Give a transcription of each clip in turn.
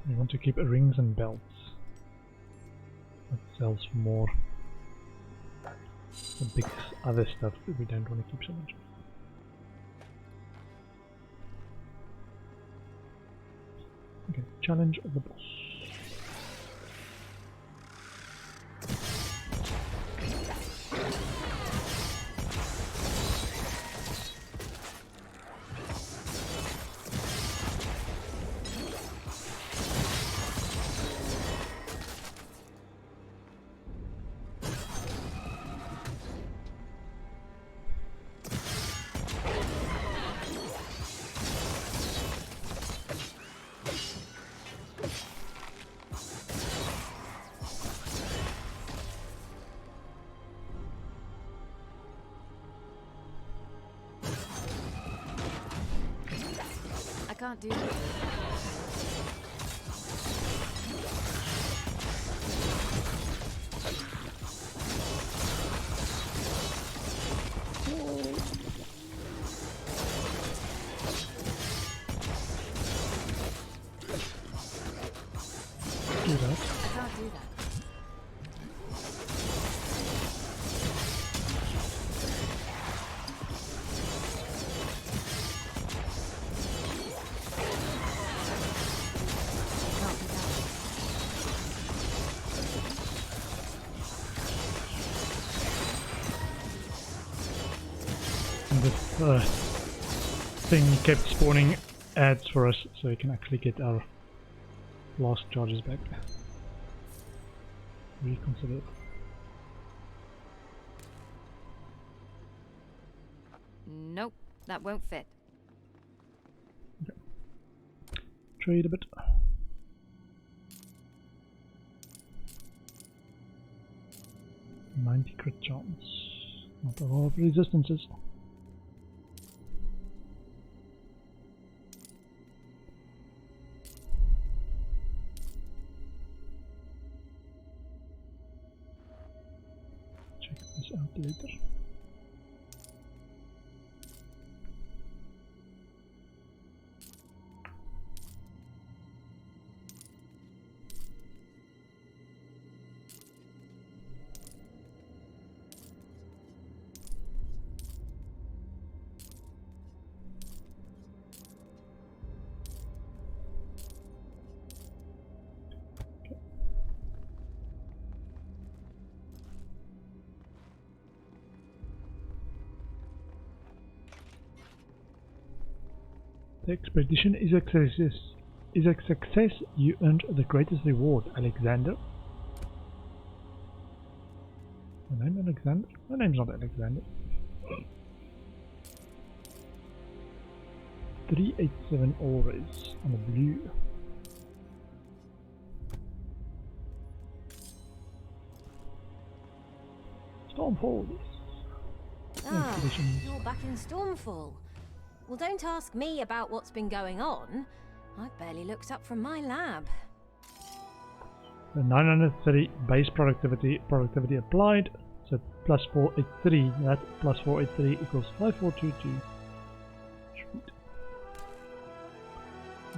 We want to keep rings and belts. That sells for more. The big other stuff that we don't want to keep so much of. Okay, challenge of the boss. I can't do that. Do that. I can't do that. And this thing kept spawning ads for us, so we can actually get our last charges back. Reconsider. Nope, that won't fit. Okay. Trade a bit. $90 crit chance. Not a lot of resistances. Check this out later. The expedition is a success. You earned the greatest reward, Alexander. My name Alexander? My name's not Alexander. 387 always on the blue. Stormfall. Ah, you're back in Stormfall. Well, don't ask me about what's been going on. I've barely looked up from my lab. The 930 base productivity applied, so plus 483, that plus 483 equals 5422. Sweet.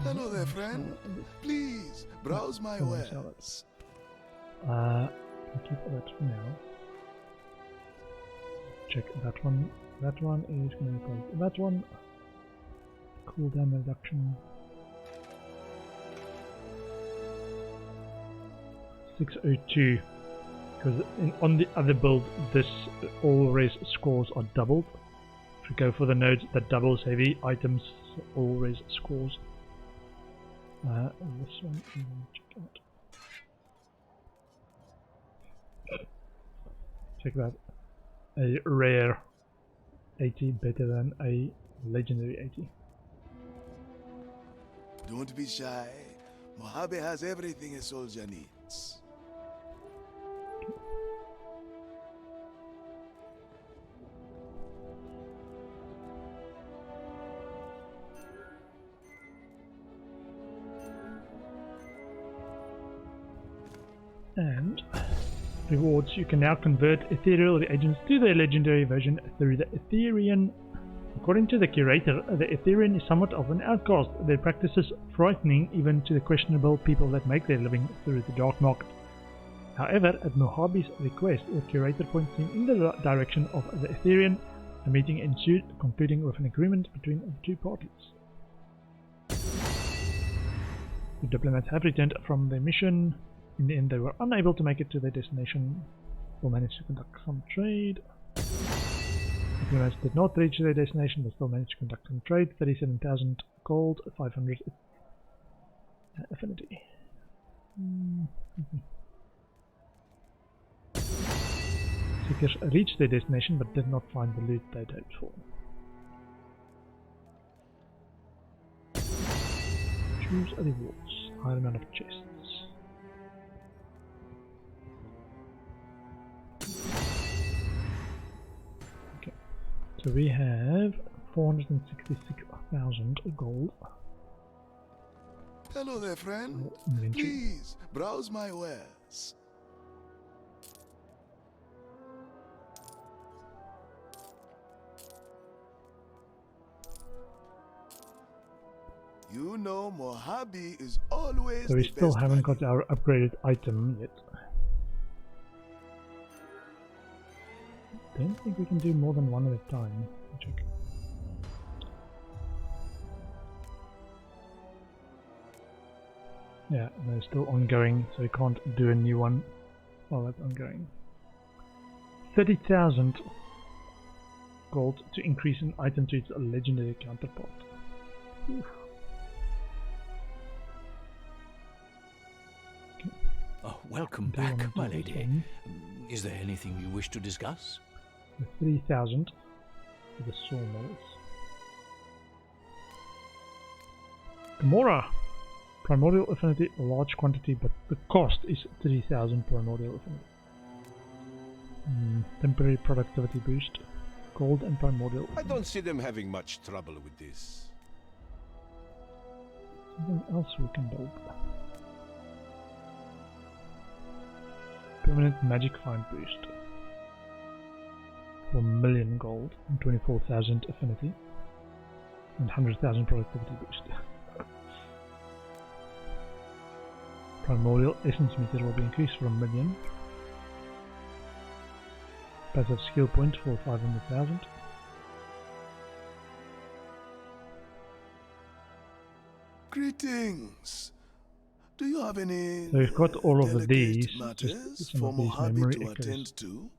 Hello there, friend. Please browse my wares. I'll keep that for now. Check that one. That one is going to be called that one. Cooldown reduction. 602. Because on the other build, this all res scores are doubled. If you go for the nodes that doubles heavy items, all res scores. This one, check out. Check that. A rare 80 better than a legendary 80. Don't be shy. Mojave has everything a soldier needs. And rewards, you can now convert ethereal reagents to their legendary version through the Etherean According to the curator, the Etherean is somewhat of an outcast, their practices frightening even to the questionable people that make their living through the dark market. However, at Mojabe's request, the curator points him in the direction of the Etherean. A meeting ensued, concluding with an agreement between the two parties. The diplomats have returned from their mission. In the end, they were unable to make it to their destination or managed to conduct some trade. Diplomats did not reach their destination but still managed to conduct some trade. 37,000 gold, 500 affinity. Seekers reached their destination but did not find the loot they'd hoped for. Choose a rewards. Higher amount of chests. Okay, so we have 466,000 gold. Hello there, friend. Please, browse my wares. You know Mojave is always so we the still best haven't value. got our upgraded item yet. Don't think we can do more than one at a time. Check. Yeah, they're still ongoing, so we can't do a new one while that's ongoing. 30,000 gold to increase an item to its legendary counterpart. Oof. Oh, welcome back, my lady. Is there anything you wish to discuss? 3,000 for the sawmills. Gamora! Primordial affinity, a large quantity, but the cost is 3,000 primordial affinity. Temporary productivity boost. Gold and primordial. I don't see them having much trouble with this. Something else we can build. Permanent magic find boost. 4 million gold and 24,000 affinity. And 100,000 productivity boost. Primordial essence meter will be increased for 1 million. Passive skill point for 500,000. Greetings. Do you have any So we've got all of delicate these, matters just some for of these Mojave memory to echoes. attend to?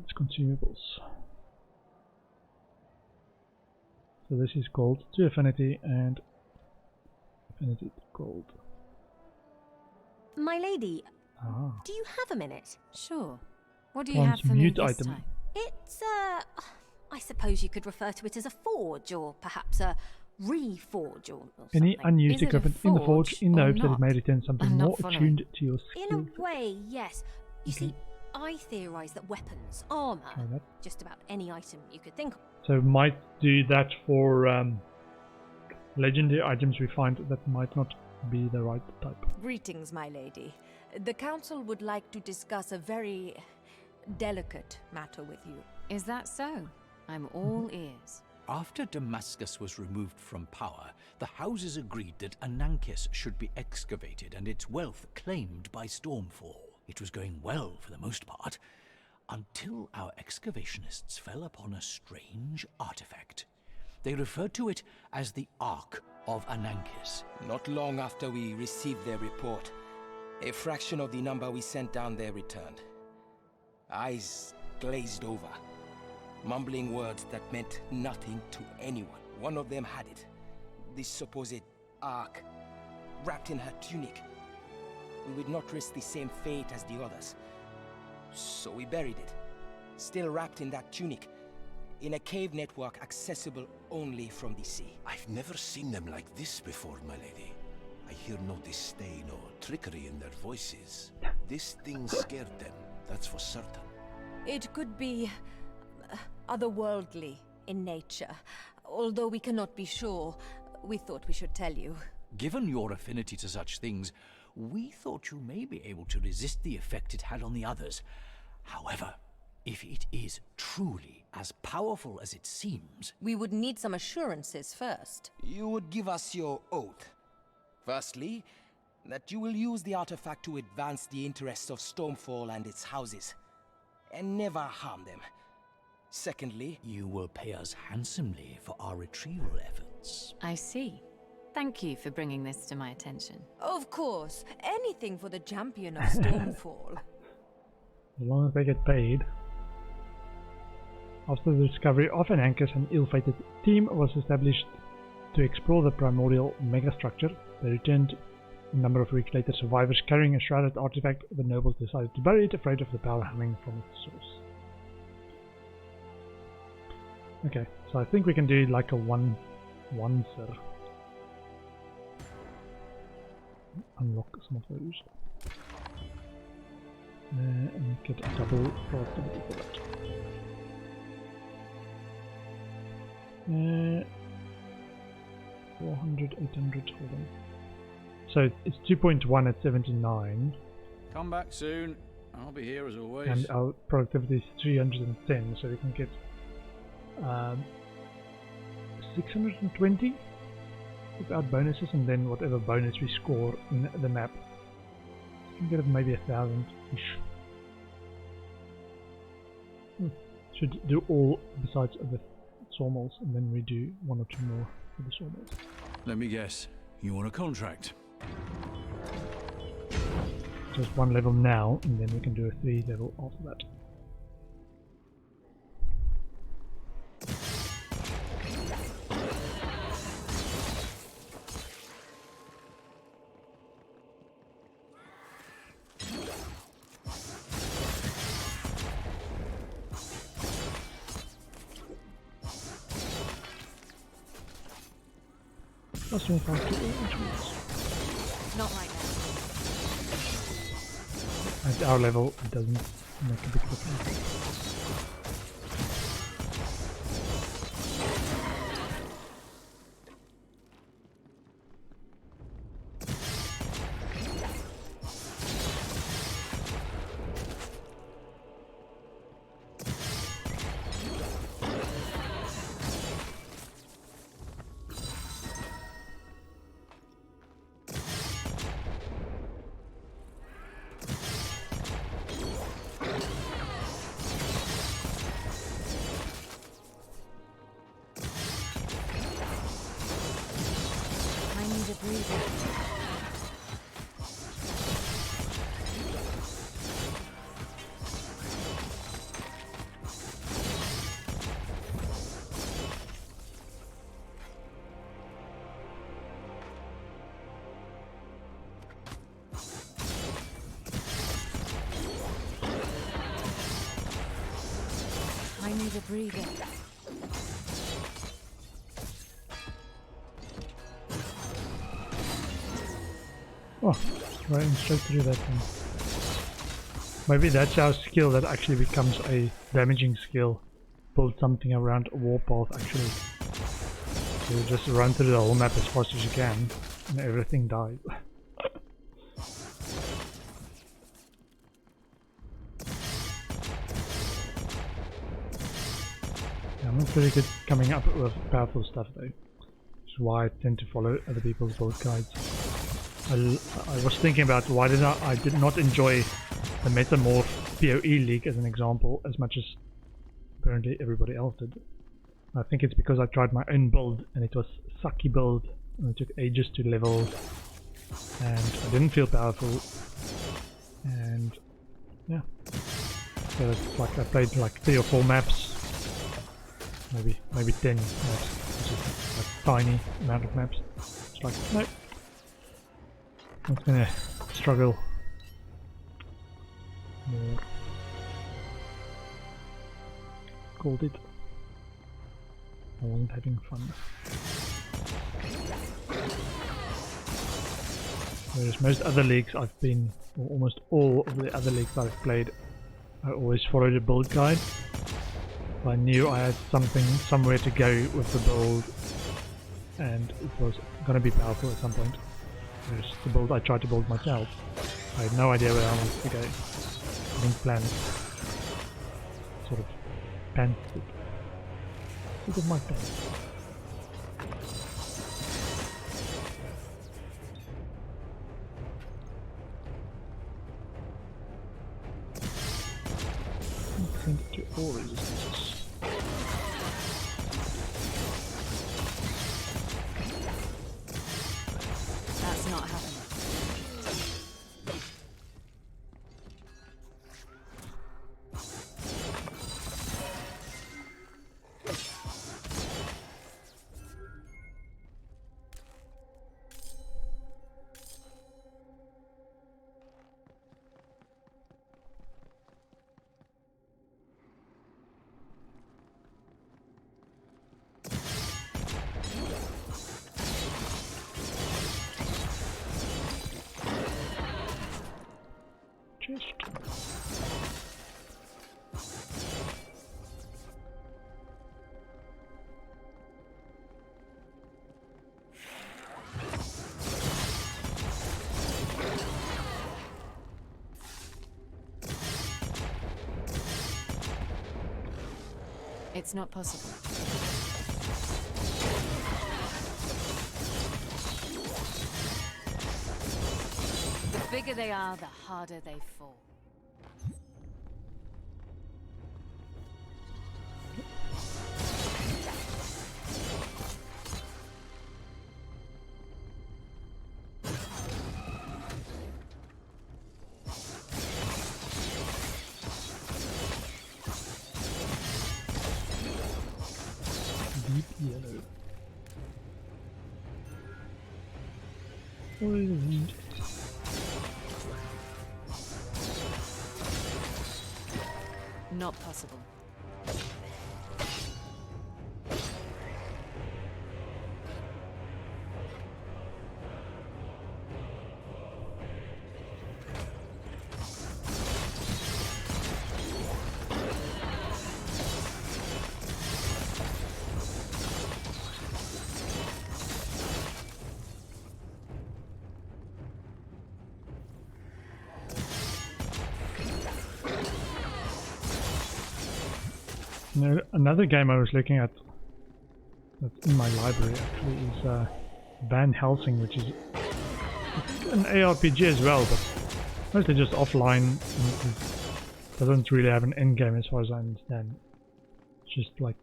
It's consumables. So this is gold to affinity and affinity to gold. My lady, Ah. do you have a minute? Sure. What do you have for me Transmute this item. time? It's, I suppose you could refer to it as a forge, or perhaps a reforge, or Any something. unused Is it a equipment in the forge forge in the or hopes that it not? may return something I'm not more following. attuned to your In skill. a way, yes. You see, I theorise that weapons, armour, Try that. just about any item you could think of. So might do that for legendary items we find that might not be the right type. Greetings, my lady. The council would like to discuss a very delicate matter with you. Is that so? I'm all ears. After Damascus was removed from power, the houses agreed that Anankis should be excavated and its wealth claimed by Stormfall. It was going well for the most part, until our excavationists fell upon a strange artifact. They referred to it as the Ark of Anankis. Not long after we received their report, a fraction of the number we sent down there returned. Eyes glazed over, mumbling words that meant nothing to anyone. One of them had it, this supposed Ark, wrapped in her tunic. We would not risk the same fate as the others, so we buried it, still wrapped in that tunic, in a cave network accessible only from the sea. I've never seen them like this before, my lady. I hear no disdain or trickery in their voices. This thing scared them, that's for certain. It could be otherworldly in nature. Although we cannot be sure, we thought we should tell you. Given your affinity to such things, we thought you may be able to resist the effect it had on the others. However, if it is truly as powerful as it seems... We would need some assurances first. You would give us your oath. Firstly, that you will use the artifact to advance the interests of Stormfall and its houses, and never harm them. Secondly, you will pay us handsomely for our retrieval efforts. I see. Thank you for bringing this to my attention. Of course, anything for the champion of Stormfall. As long as they get paid. After the discovery of Ananke's, an ill-fated team was established to explore the primordial megastructure. They returned a number of weeks later, survivors carrying a shrouded artifact. The nobles decided to bury it, afraid of the power coming from its source. Okay, so I think we can do like a one-sir. Unlock some of those. And get a double productivity for that. 400, 800, hold on. So it's 2.1 at 79. Come back soon. I'll be here as always. And our productivity is 310, so we can get 620 without bonuses, and then whatever bonus we score in the map. We can get it maybe 1,000-ish. Should do all besides the sawmills, and then we do 1 or 2 more for the sawmills. Let me guess. You want a contract? Just 1 level now, and then we can do a 3 level after that. Plus 25 to all tools. Not right now. At our level, it doesn't make a big difference. I need a breather. Oh, right straight through that one. Maybe that's our skill that actually becomes a damaging skill. Build something around a warpath actually. So you just run through the whole map as fast as you can and everything dies. I'm not very good coming up with powerful stuff though, which is why I tend to follow other people's build guides. I was thinking about why I did not enjoy the Metamorph PoE League as an example as much as apparently everybody else did. I think it's because I tried my own build and it was a sucky build and it took ages to level and I didn't feel powerful, and yeah, so it's like I played like 3 or 4 maps, maybe 10 maps, which is a tiny amount of maps. It's like, nope, I'm gonna struggle more. Called it. I wasn't having fun. Whereas most other leagues I've been, or almost all of the other leagues I've played, I always followed a build guide. I knew I had somewhere to go with the build, and it was going to be powerful at some point. Whereas the build I tried to build myself, I had no idea where I wanted to go. I didn't plan it. Sort of panicked it. Look at my pen. Send to all resistances. That's not happening. It's not possible. The bigger they are, the harder they fall. Deep yellow. Orange. Not possible. No, another game I was looking at that's in my library actually is Van Helsing, which is an ARPG as well, but mostly just offline. And doesn't really have an end game as far as I understand. It's just like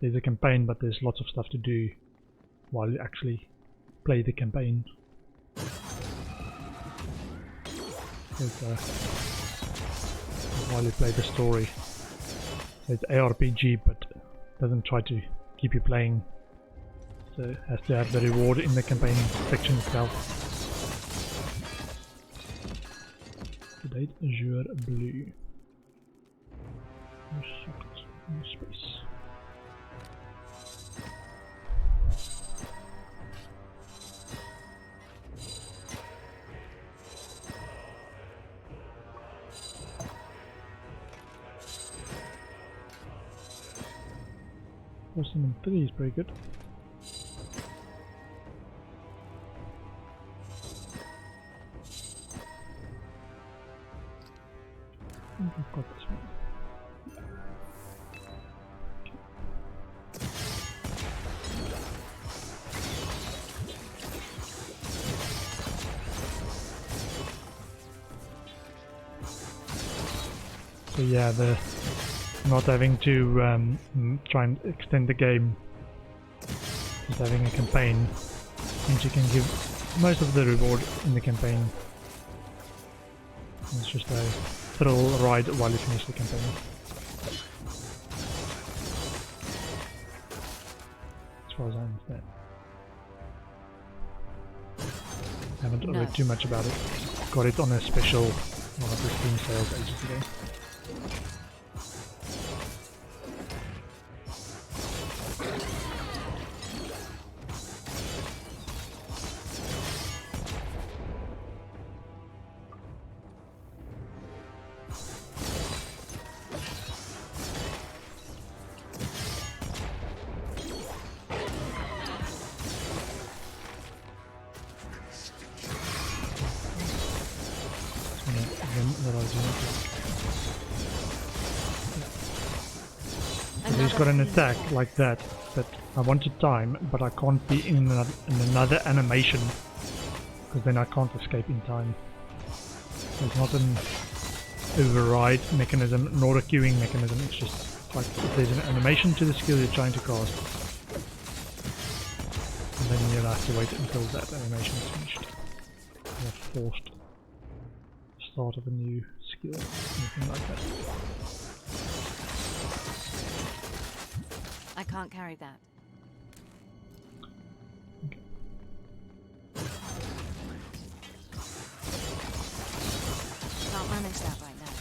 there's a campaign, but there's lots of stuff to do while you actually play the campaign. It's, while you play the story. It's ARPG, but doesn't try to keep you playing, so it has to have the reward in the campaign section itself. Date Azure Blue. No socket, no space. Wolcen 3 is pretty good. I think I've got this one. So yeah, the not having to try and extend the game, just having a campaign means you can give most of the reward in the campaign. It's just a thrill ride while you finish the campaign. As far as I understand. I haven't read too much about it. Got it on a special one of the Steam sales ages ago. So he's got an attack like that I wanted time, but I can't be in another animation because then I can't escape in time. There's not an override mechanism nor a queuing mechanism. It's just like if there's an animation to the skill you're trying to cast, and then you'll have to wait until that animation is finished. Not forced start of a new skill, anything like that. I can't carry that. Okay. Can't manage that right now.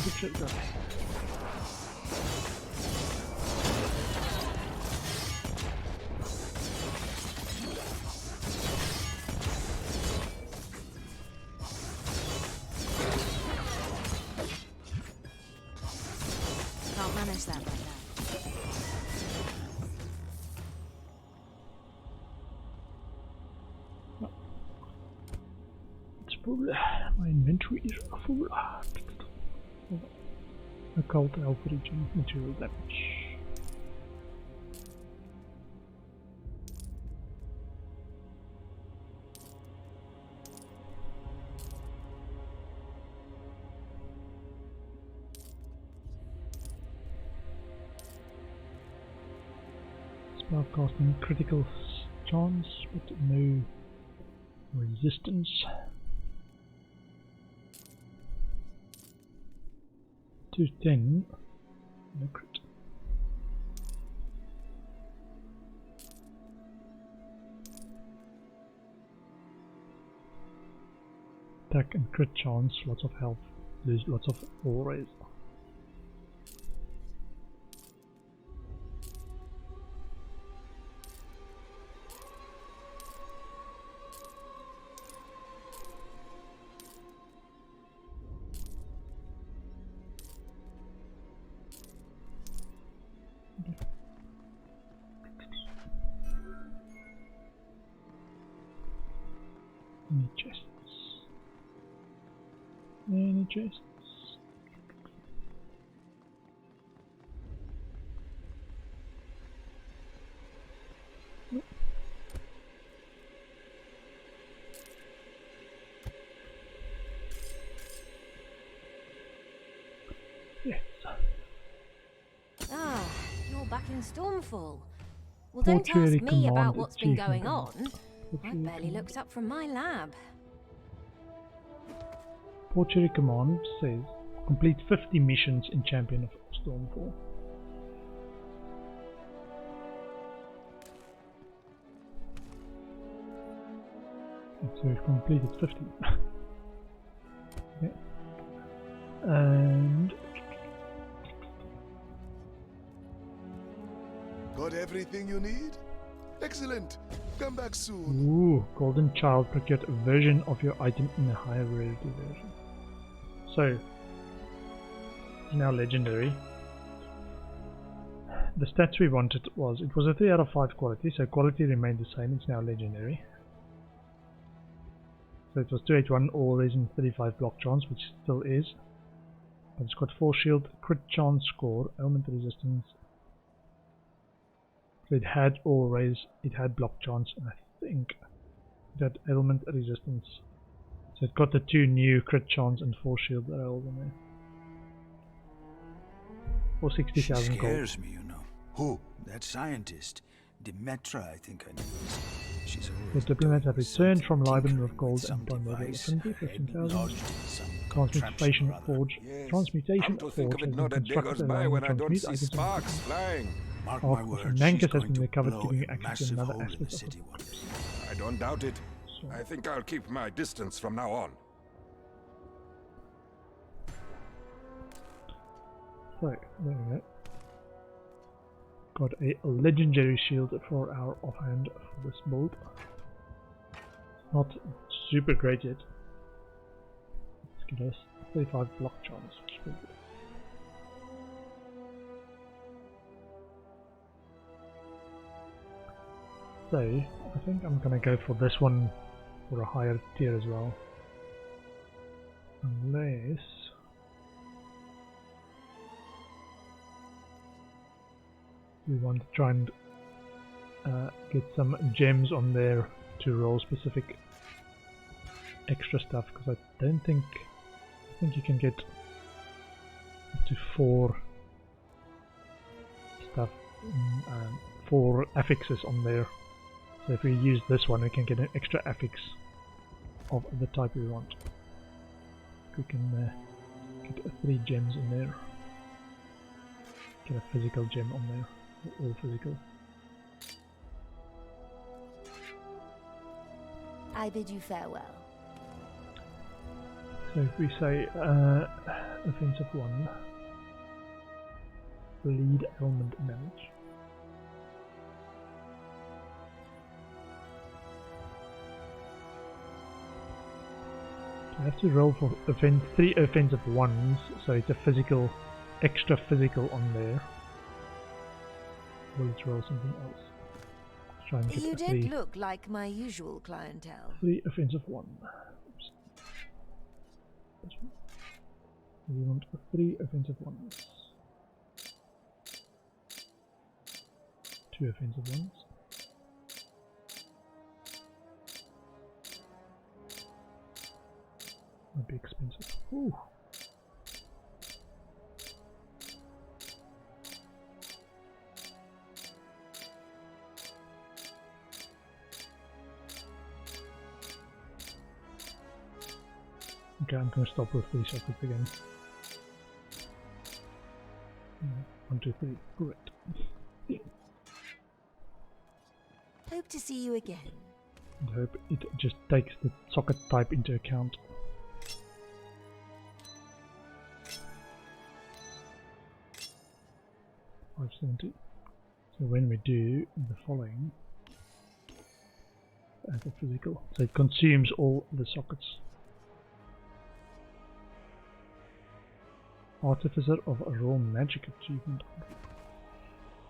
Good shit, guys. Can't manage that right now. It's full. My inventory is full. Occult health regen, material damage. Spell casting critical chance, but no resistance. 210. No crit. Attack and crit chance, lots of health, lose lots of all raise. Any chests? Any chests? Nope. Yes. Ah, you're back in Stormfall. Well, don't ask me about what's been going on. I barely looked up from my lab. Portuary command says complete 50 missions in Champion of Stormfall. So we've completed 50. Okay. And Got everything you need? Excellent. Come back soon. ooh, Golden Child procured a version of your item in a higher rarity version. So it's now legendary. The stats we wanted was, it was a 3 out of 5 quality, so quality remained the same. It's now legendary. So it was 281 all reason 35 block chance, which still is. But it's got 4 shield, crit chance score, element resistance. So it had all raise, it had block chance, and I think it had element resistance. So it got the 2 new crit chance and 4 shield that are all in there. For 60,000 gold. Scares me, you know. Who? That scientist, Demetra, I think her name is. She's The always diplomats have doing returned from something, Liban with tinkering gold some and primordial device, affinity, her head 15,000. lodged in some Transmutation contraption or other. forge. Yes. Transmutation Come to forge think of has it, been not a day constructed goes by allowing when I don't transmute see items and sparks flying. Mark Half my of words, Nankus she's has going been to recovered, blow giving you a access to massive another hole in the aspect of city the once. I don't doubt it. So, I think I'll keep my distance from now on. there we go. Got a legendary shield for our offhand for this build. Not super great yet. Let's give us 35 block charms, which is pretty good. So, I think I'm gonna go for this one for a higher tier as well. Unless... we want to try and get some gems on there to roll specific extra stuff, because I don't think... I think you can get up to 4 stuff, 4 affixes on there. So if we use this one, we can get an extra affix of the type we want. We can get 3 gems in there. Get a physical gem on there, all physical. I bid you farewell. So if we say offensive 1, bleed element damage. You have to roll for 3 offensive 1s, so it's a physical, extra physical on there. Or let's roll something else. Let's try and get You a don't look like my usual clientele. 3 offensive 1. Oops. This one. We want 3 offensive 1s. 2 offensive 1s. Might be expensive. Ooh. Okay, I'm going to stop with 3 sockets again. 1, 2, 3. Great. Hope to see you again. And hope it just takes the socket type into account. $570. So when we do the following as a physical, so it consumes all the sockets. Artificer of a Raw Magic achievement,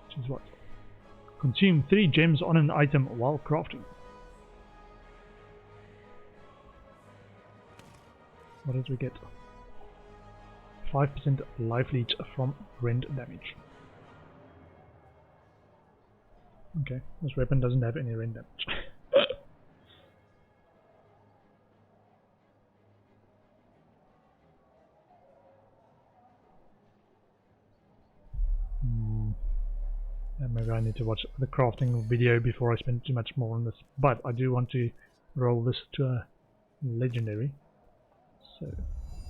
which is what? Consume 3 gems on an item while crafting. What did we get? 5% life leech from rend damage. Okay, this weapon doesn't have any rend damage. And maybe I need to watch the crafting video before I spend too much more on this. But I do want to roll this to a legendary. So,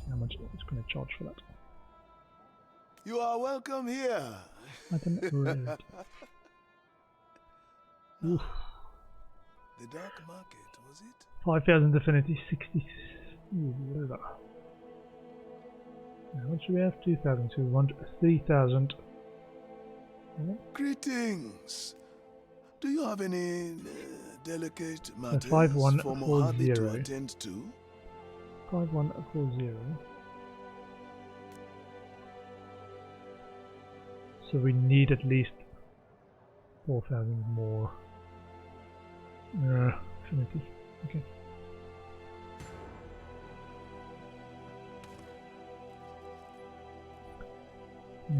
how much it's going to charge for that? You are welcome here. Item rarity. Oof. The dark market, was it? 5,000 affinity, 60. Ooh, leather. How much do we have? 2,000. So we want 3,000. Greetings. Do you have any delicate matters 5140. for Mojave to attend to? 5140. So we need at least 4,000 more. Affinity. Okay.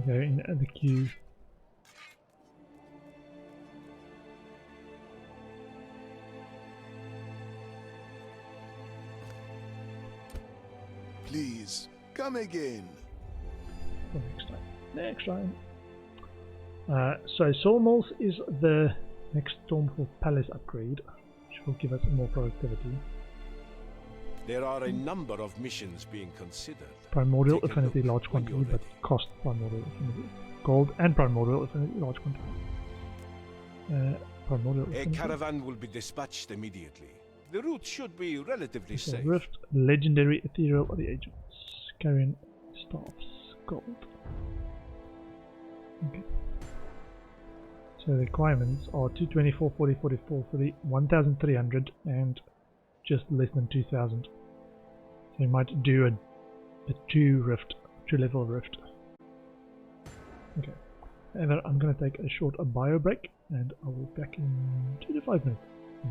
Okay, in the queue. Please, come again. For next time. Next time. So Sawmills is the next Stormfall Palace upgrade, which will give us more productivity. There are a number of missions being considered. Primordial Take a affinity look large when quantity, you're but ready. cost primordial affinity. Gold and primordial affinity large quantity. Primordial A affinity. caravan will be dispatched immediately. The route should be relatively So safe. Rift, Legendary, Ethereal Reagents, Carrion Staffs, Gold. Okay. So the requirements are 224, 40, 44, 40, 1300 and just less than 2,000. So you might do a 2 level rift. Okay. And then I'm going to take a short bio break, and I will be back in 2 to 5 minutes.